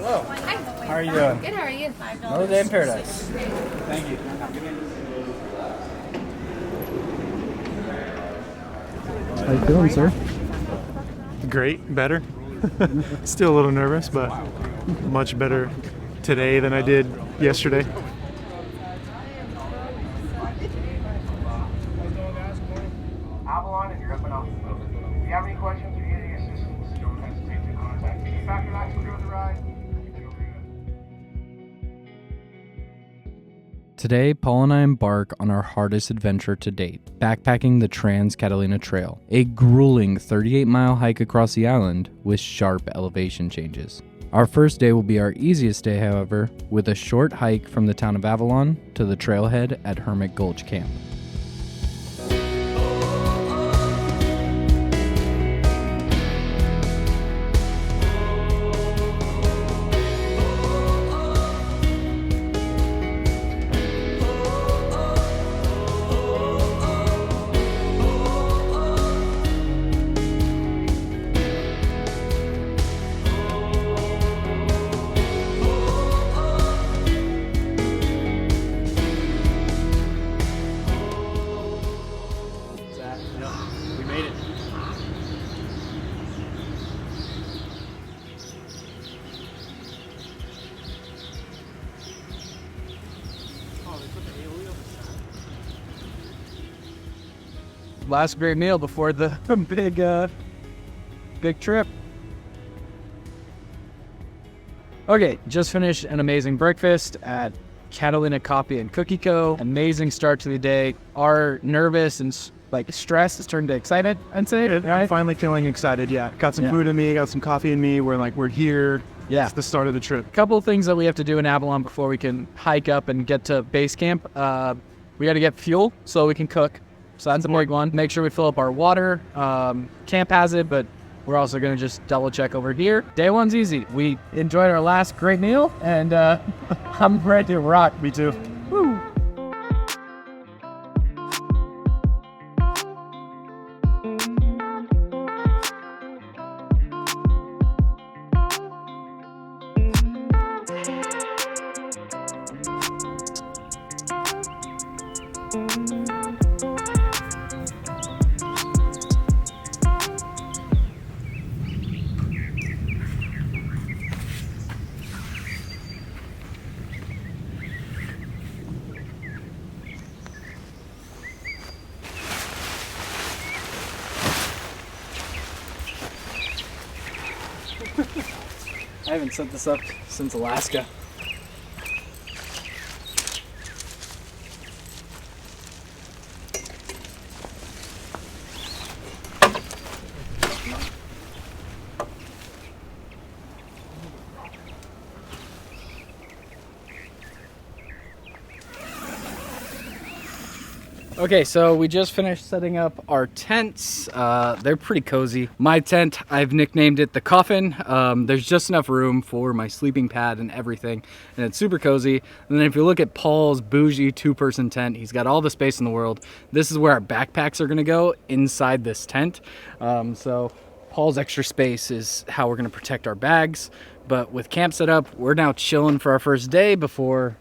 Hello. Hi. How are you doing? Good, how are you? Another day in paradise. Thank you. How you feeling, sir? Great, better. Still a little nervous, but much better today than I did yesterday. Avalon, if you're up and off the boat. If you have any questions or need any assistance, don't hesitate to contact me. Back relax, enjoy the ride. Today, Paul and I embark on our hardest adventure to date, backpacking the Trans-Catalina Trail, a grueling 38-mile hike across the island with sharp elevation changes. Our first day will be our easiest day, however, with a short hike from the town of Avalon to the trailhead at Hermit Gulch Camp. We made it. Last great meal before the big trip. Okay, just finished an amazing breakfast at Catalina Coffee and Cookie Co. Amazing start to the day. Our nervous and stress has turned to excited, I'd say. I'm Right? finally feeling excited, yeah. Got some food in me, got some coffee in me. We're here. Yeah. It's the start of the trip. Couple of things that we have to do in Avalon before we can hike up and get to base camp. We got to get fuel so we can cook. So that's a big one. Make sure we fill up our water. Camp has it, but we're also going to just double check over here. Day one's easy. We enjoyed our last great meal, and I'm ready to rock. Me too. Woo! I haven't set this up since Alaska. Okay, so we just finished setting up our tents. They're pretty cozy. My tent, I've nicknamed it the coffin. There's just enough room for my sleeping pad and everything, and it's super cozy. And then if you look at Paul's bougie two-person tent, he's got all the space in the world. This is where our backpacks are gonna go, inside this tent. So Paul's extra space is how we're gonna protect our bags. But with camp set up, we're now chilling for our first day before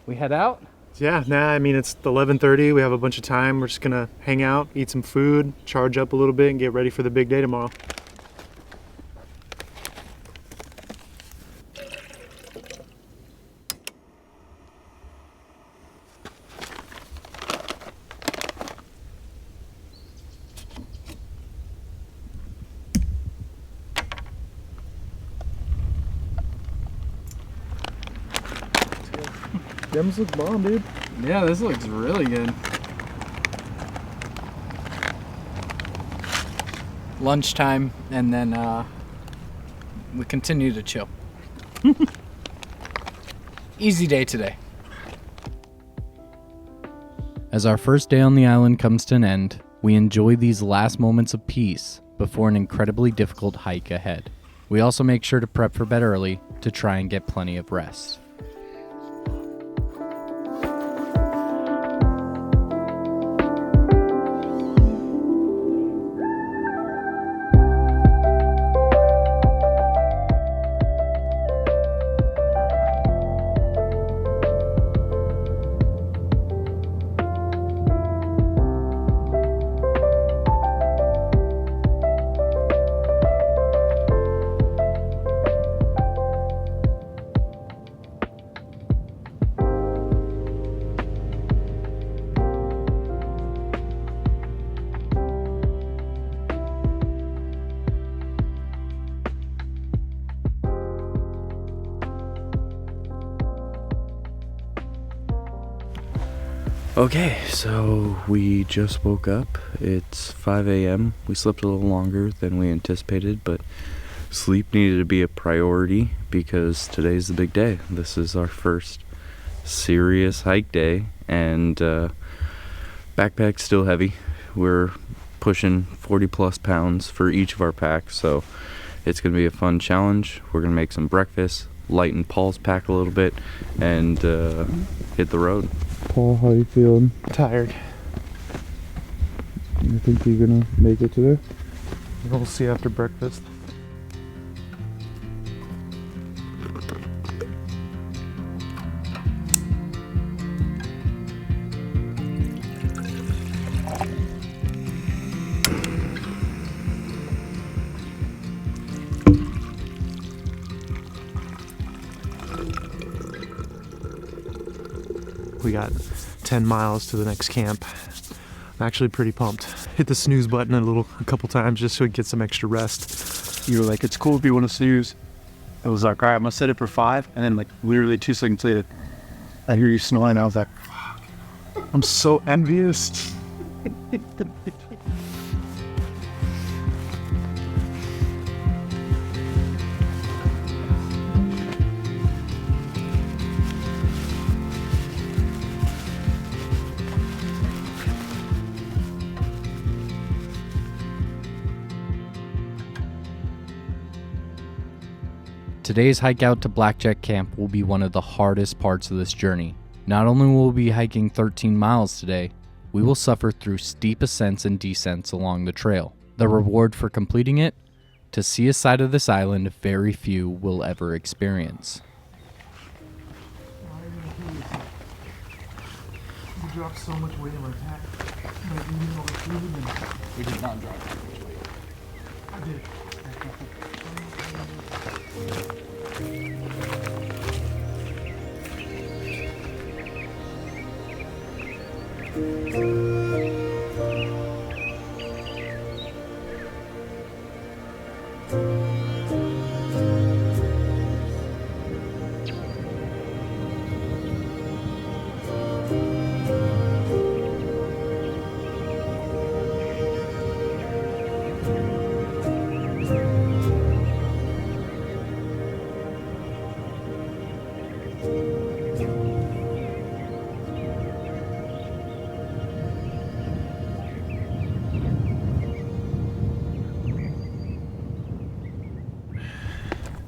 we head out. Yeah, I mean, it's 11:30. We have a bunch of time. We're just gonna hang out, eat some food, charge up a little bit, and get ready for the big day tomorrow. Gems look bomb, dude. Yeah, this looks really good. Lunchtime, and then we continue to chill. Easy day today. As our first day on the island comes to an end, we enjoy these last moments of peace before an incredibly difficult hike ahead. We also make sure to prep for bed early to try and get plenty of rest. Okay, so we just woke up. It's 5 a.m. We slept a little longer than we anticipated, but sleep needed to be a priority because today's the big day. This is our first serious hike day, and backpack's still heavy. We're pushing 40 plus pounds for each of our packs, so it's gonna be a fun challenge. We're gonna make some breakfast, lighten Paul's pack a little bit, and hit the road. Paul, how you feeling? Tired. You think you're gonna make it today? We'll see after breakfast. We got 10 miles to the next camp. I'm actually pretty pumped. Hit the snooze button a couple times just so we get some extra rest. You were like, it's cool if you want to snooze. It was like, all right, I'm gonna set it for 5, and then like literally 2 seconds later, I hear you snoring. I was like, I'm so envious. Today's hike out to Blackjack Camp will be one of the hardest parts of this journey. Not only will we be hiking 13 miles today, we will suffer through steep ascents and descents along the trail. The reward for completing it? To see a side of this island very few will ever experience. You dropped so much weight in my pack. We did not drive that much weight. I did.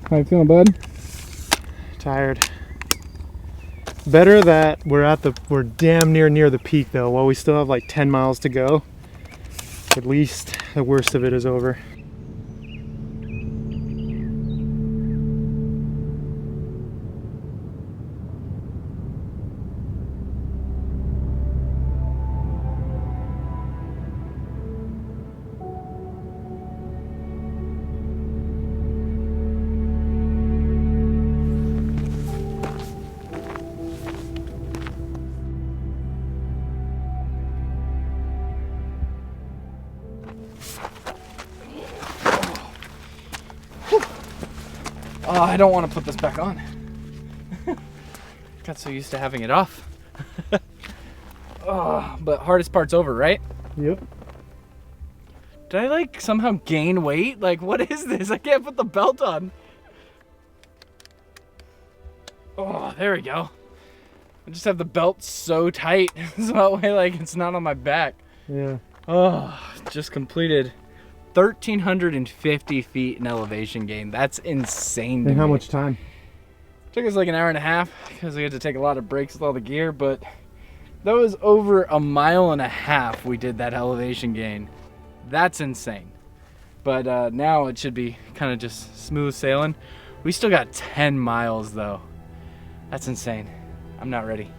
How you feeling, bud? Tired. Better that we're damn near the peak though. While we still have like 10 miles to go, at least the worst of it is over. Oh, I don't want to put this back on. Got so used to having it off. Oh, but hardest part's over, right? Yep. Did I like somehow gain weight? Like, what is this? I can't put the belt on. Oh, there we go. I just have the belt so tight so that way like it's not on my back. Yeah. Oh, just completed 1,350 feet in elevation gain. That's insane to And how me. much time? Took us like an hour and a half because we had to take a lot of breaks with all the gear, but that was over 1.5 miles we did that elevation gain. That's insane. But now it should be kind of just smooth sailing. We still got 10 miles though. That's insane. I'm not ready.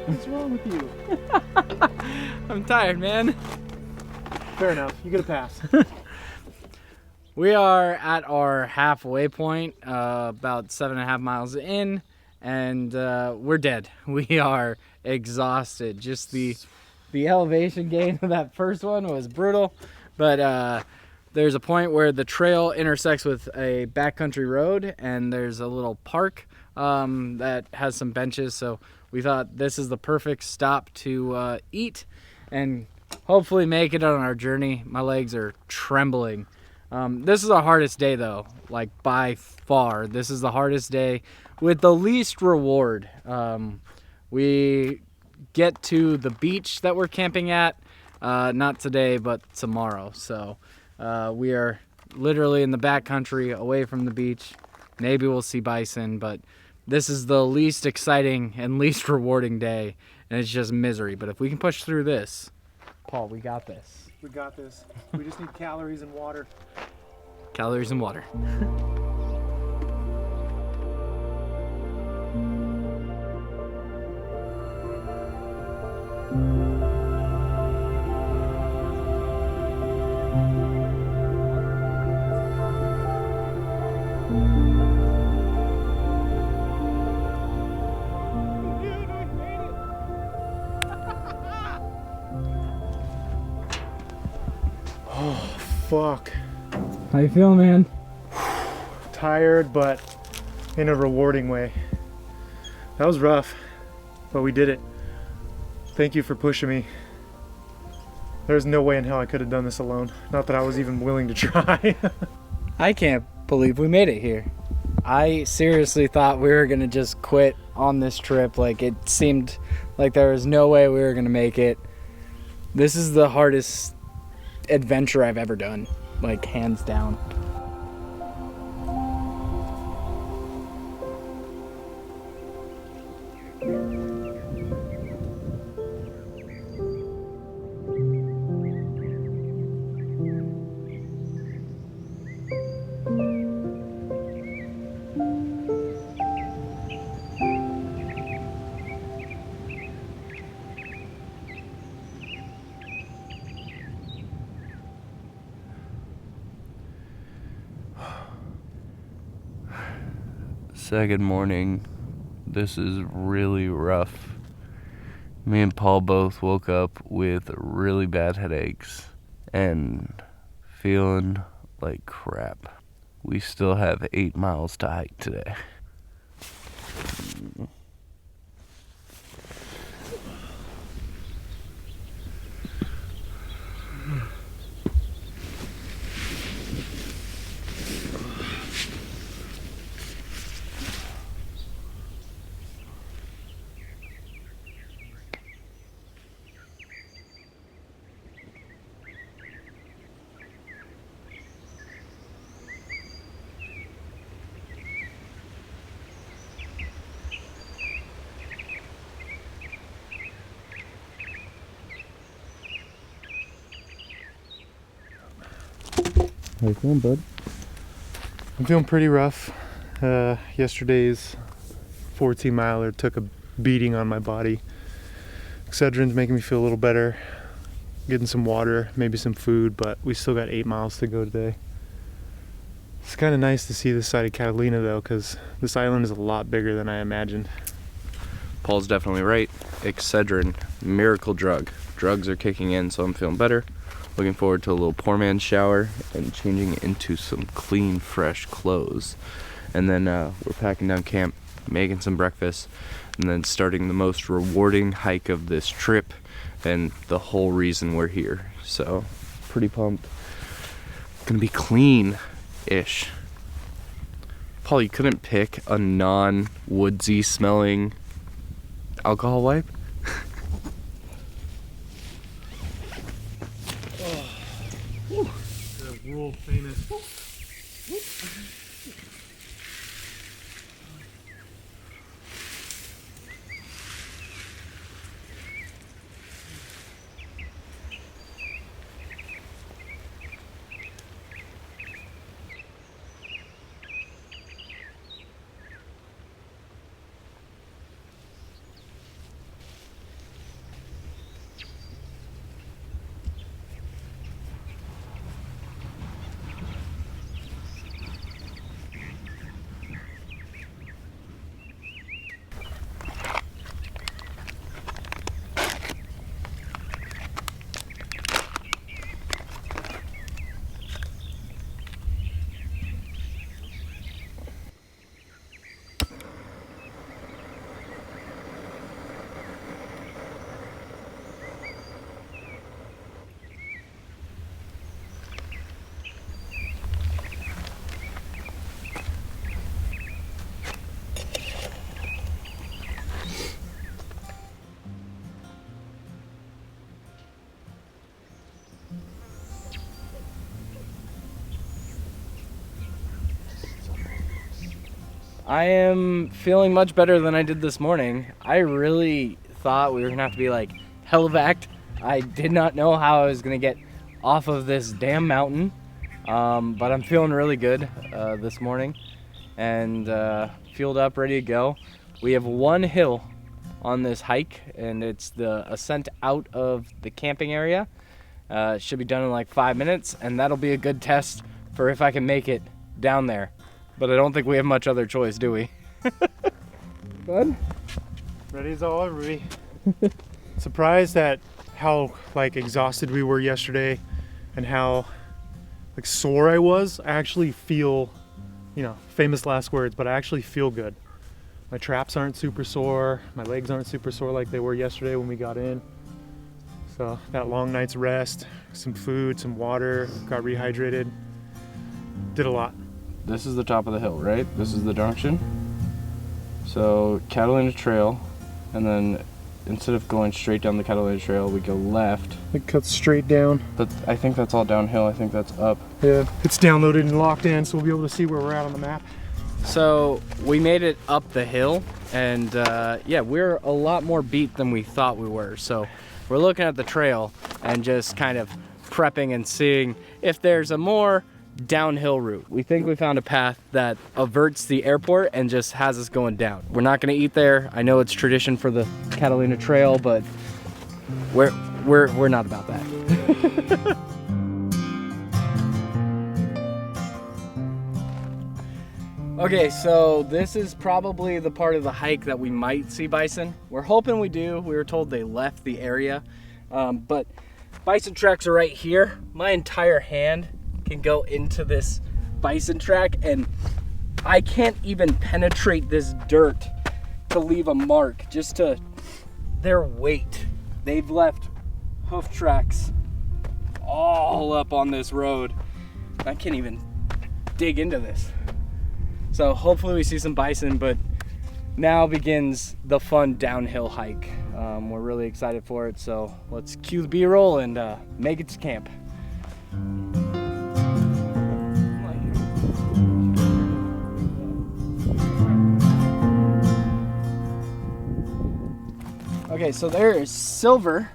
What's wrong with you? I'm tired, man. Fair enough. You get a pass. We are at our halfway point, about 7.5 miles in, and we're dead. We are exhausted. Just the elevation gain of that first one was brutal, but there's a point where the trail intersects with a backcountry road, and there's a little park that has some benches, so we thought this is the perfect stop to eat and hopefully make it on our journey. My legs are trembling. This is our hardest day though, like by far. This is the hardest day with the least reward. We get to the beach that we're camping at, not today, but tomorrow. So we are literally in the backcountry away from the beach. Maybe we'll see bison, but this is the least exciting and least rewarding day, and it's just misery. But if we can push through this, Paul, we got this. We got this. We just need calories and water. Calories and water. Fuck. How you feeling, man? Tired, but in a rewarding way. That was rough, but we did it. Thank you for pushing me. There's no way in hell I could have done this alone. Not that I was even willing to try. I can't believe we made it here. I seriously thought we were gonna just quit on this trip. Like, it seemed like there was no way we were gonna make it. This is the hardest adventure I've ever done, like hands down. Second morning. This is really rough. Me and Paul both woke up with really bad headaches and feeling like crap. We still have 8 miles to hike today. How you feeling, bud? I'm feeling pretty rough. Yesterday's 14 miler took a beating on my body. Excedrin's making me feel a little better. Getting some water, maybe some food, but we still got 8 miles to go today. It's kind of nice to see this side of Catalina though, because this island is a lot bigger than I imagined. Paul's definitely right. Excedrin, miracle drug. Drugs are kicking in, so I'm feeling better. Looking forward to a little poor man's shower and changing into some clean, fresh clothes. And then we're packing down camp, making some breakfast, and then starting the most rewarding hike of this trip and the whole reason we're here. So, pretty pumped. Gonna be clean-ish. Paul, you couldn't pick a non-woodsy smelling alcohol wipe? World famous. I am feeling much better than I did this morning. I really thought we were gonna have to be like hellevac'd. I did not know how I was gonna get off of this damn mountain, but I'm feeling really good this morning and fueled up, ready to go. We have one hill on this hike, and it's the ascent out of the camping area. It should be done in like 5 minutes, and that'll be a good test for if I can make it down there. But I don't think we have much other choice, do we? Bud? Ready as I'll ever be. Surprised at how like exhausted we were yesterday and how like sore I was. I actually feel, you know, famous last words, but I actually feel good. My traps aren't super sore. My legs aren't super sore like they were yesterday when we got in. So that long night's rest, some food, some water, got rehydrated, did a lot. This is the top of the hill, right? This is the junction. So Catalina Trail, and then instead of going straight down the Catalina Trail, we go left. It cuts straight down. But I think that's all downhill. I think that's up. Yeah, it's downloaded and locked in, so we'll be able to see where we're at on the map. So we made it up the hill, and yeah, we're a lot more beat than we thought we were. So we're looking at the trail and just kind of prepping and seeing if there's a more downhill route. We think we found a path that averts the airport and just has us going down. We're not gonna eat there. I know it's tradition for the Catalina Trail, but we're not about that. Okay, so this is probably the part of the hike that we might see bison. We're hoping we do. We were told they left the area, but bison tracks are right here. My entire hand can go into this bison track, and I can't even penetrate this dirt to leave a mark, just to their weight. They've left hoof tracks all up on this road. I can't even dig into this. So hopefully we see some bison, but now begins the fun downhill hike. We're really excited for it, so let's cue the B-roll and make it to camp. Okay, so there is silver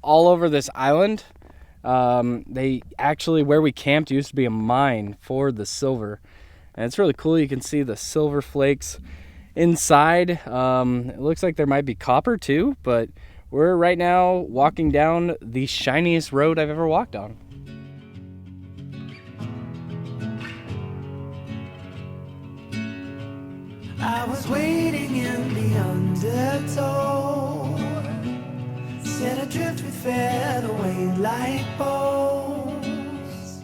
all over this island. They actually, where we camped used to be a mine for the silver, and it's really cool. You can see the silver flakes inside. It looks like there might be copper too, but we're right now walking down the shiniest road I've ever walked on. I was waiting in the undertow, set adrift with featherweight like bows,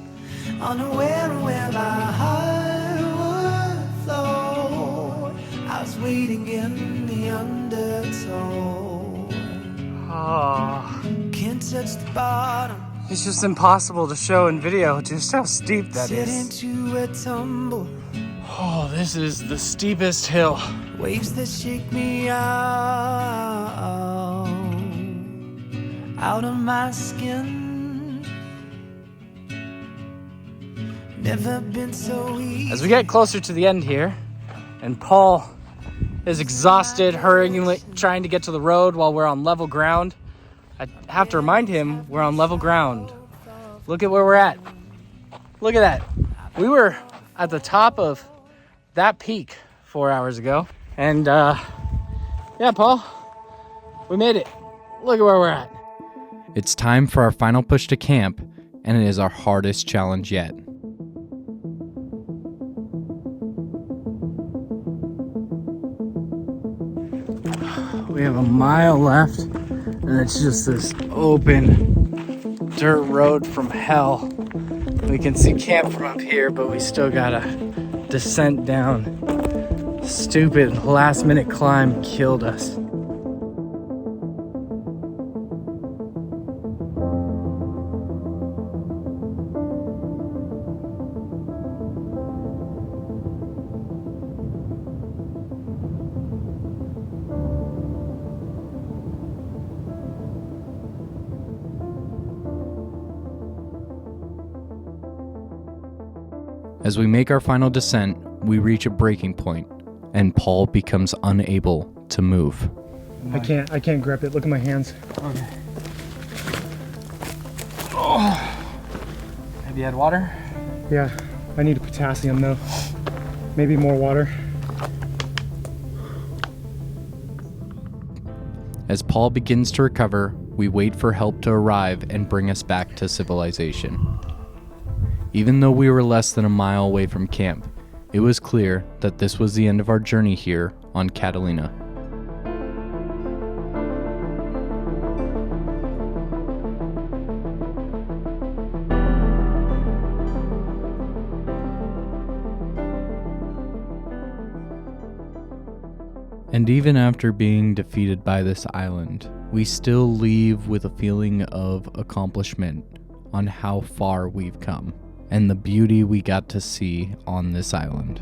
unaware of where my heart would flow. I was waiting in the undertow. Can't touch the bottom. It's just impossible to show in video just how steep that Sit is. into a tumble. Oh, this is the steepest hill. Waves that shake me out of my skin. Never been so easy. As we get closer to the end here, and Paul is exhausted, hurrying, trying to get to the road while we're on level ground. I have to remind him we're on level ground. Look at where we're at. Look at that. We were at the top of that peak 4 hours ago. And yeah, Paul, we made it. Look at where we're at. It's time for our final push to camp, and it is our hardest challenge yet. We have a mile left, and it's just this open dirt road from hell. We can see camp from up here, but we still gotta descent down. Stupid last minute climb killed us. As we make our final descent, we reach a breaking point, and Paul becomes unable to move. I can't grip it. Look at my hands. Okay. Oh. Have you had water? Yeah, I need potassium though. Maybe more water. As Paul begins to recover, we wait for help to arrive and bring us back to civilization. Even though we were less than a mile away from camp, it was clear that this was the end of our journey here on Catalina. And even after being defeated by this island, we still leave with a feeling of accomplishment on how far we've come and the beauty we got to see on this island.